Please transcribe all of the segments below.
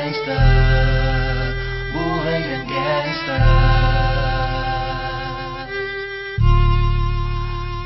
gangsta, buhay ng gangsta,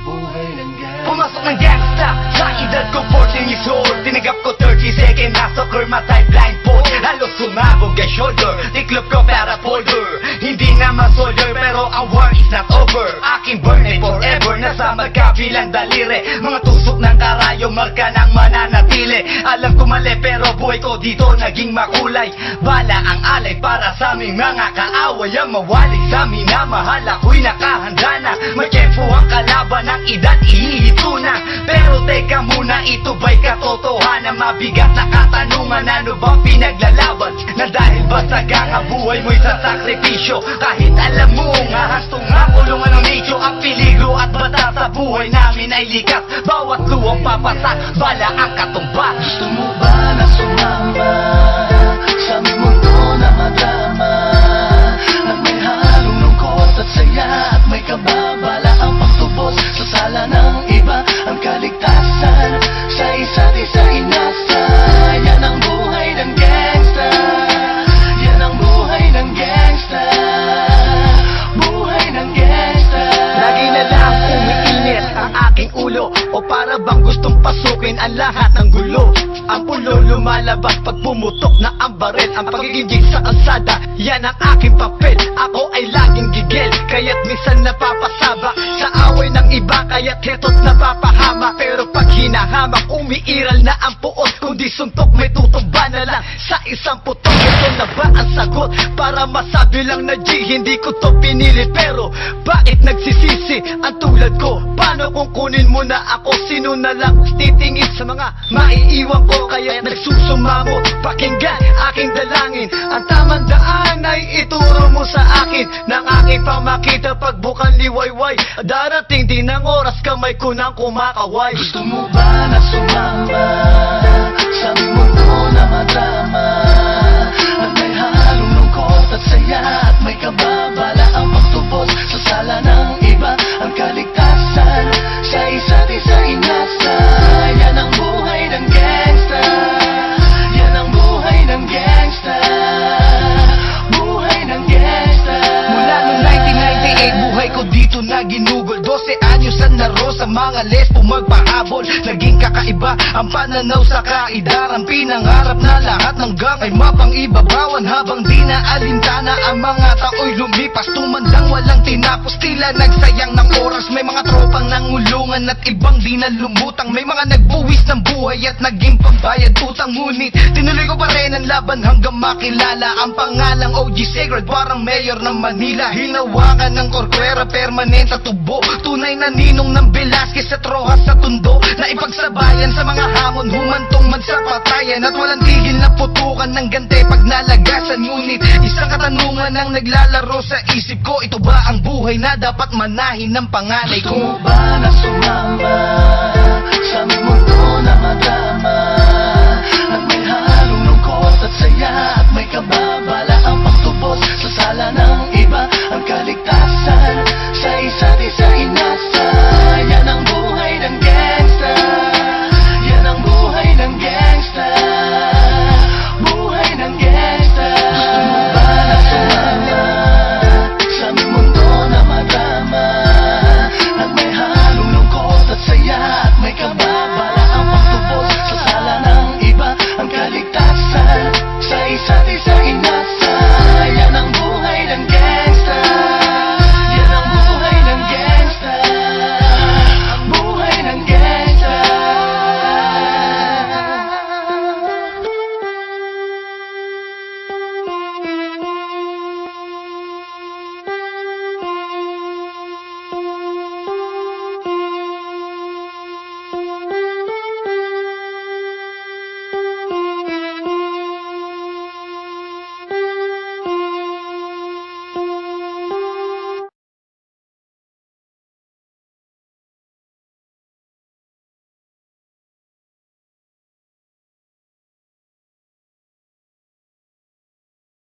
buhay ng gangsta. Pumasok ng gangsta sa edad ko 14 years old. Tinagap ko 30 second na soccer, matay blindfold. Halos sumabog ang shoulder, tiklop ko para folder. Hindi naman soldier pero ang war is not over. Aking burn ay forever, nasa magkabilang daliri. Mga tusok ng karayo, marka ng mananatili. Alam ko mali pero buhay ko dito naging makulay. Bala ang alay para sa aming mga kaaway. Ang mawalik sa minamahal, ako'y nakahanda na. May kempo ang kalaban ng edad, ihihito na. Pero teka muna, ito ba'y katotohanan? Mabigat na katanungan, ano bang pinaglalaban? Na dahil basag ang buhay mo'y sa sakripisyo. Kahit alam mo nga hastong nga kulungan ng nicho. Ang peligro at bata sa buhay namin ay likas. Bawat luwang papasak, bala ang katumba. Gusto mo ba na sumama sa aming mundo na madrama? Na may halong lungkot at saya at may kababala ang pagtubos sa sala ng iba. Ang kaligtasan sa isa't isa inasa. Yan ang buhay ng gangsta, yan ang buhay ng gangsta, buhay ng gangsta. Lagi na lang umiinit ang aking ulo, o para bang gustong pasukin ang lahat ng gulo. Ang pulo lumalabas pag pumutok na ang baril. Ang pagiging sa kalsada, yan ang aking papel. Ako ay laging gigil, kaya't minsan napapasaba sa away ng iba, kaya't heto't napapahama. Pero pag hinahamak, umiiral na ang puot. Kundi suntok, may tutumba na lang sa isang putok. Ito na ba ang sagot? Para masabi lang na G, hindi ko to pinili. Pero bakit nagsisisi ang tulad ko? Paano kung kunin mo na ako? Sino na lang titingin sa mga maiiwan ko? Kaya nagsusumamo, pakinggan aking dalangin. Ang tamang daan ay ituro mo sa akin. Nang aking pamakita pagbukan liwayway. Darating din ang oras, kamay ko nang kumakaway. Gusto mo ba na sumama sa aming mundo na madrama? Na may halong lungkot at saya at may kababala ang pagtubos sa sala ng iba. Ang kaligtasan sa isa't isa inasa. Yan ang buhay ng gangsta, yan ang buhay ng gangsta, buhay ng gangsta. Mula noong 1998, buhay ko dito na ginugol. 12 anyos ang naro sa mga lesbo magpahabol. Naging kakaiba ang pananaw sa kaidaran. Pinangarap na lahat ng gang ay mapang-ibabawan. Habang di na alintana ang mga tao'y lumipas. Tumandang walang tinapos, tila nagsayang ng oras. May mga tropang nangulungan at ibang di na lumutang. May mga nagbuwis ng buhay at naging pambayad utang. Ngunit tinuloy ko pa rin ang laban hanggang makilala ang pangalang OG Sacred, parang mayor ng Manila. Hinawakan ng korkwera, permanent at tubo. Tunay na ninong ng Velasquez at Rojas sa tundo. Na ipagsabayan sa mga hamon, humantong man sa patayan. At walang tigil na putukan ng gante pag nalagasan. Ngunit isang katanungan ang naglalaro sa isip ko. Ito ba ang buhay na dapat manahin ng panganay Gusto ko? mo ba na sumama sa aming mundo na madrama?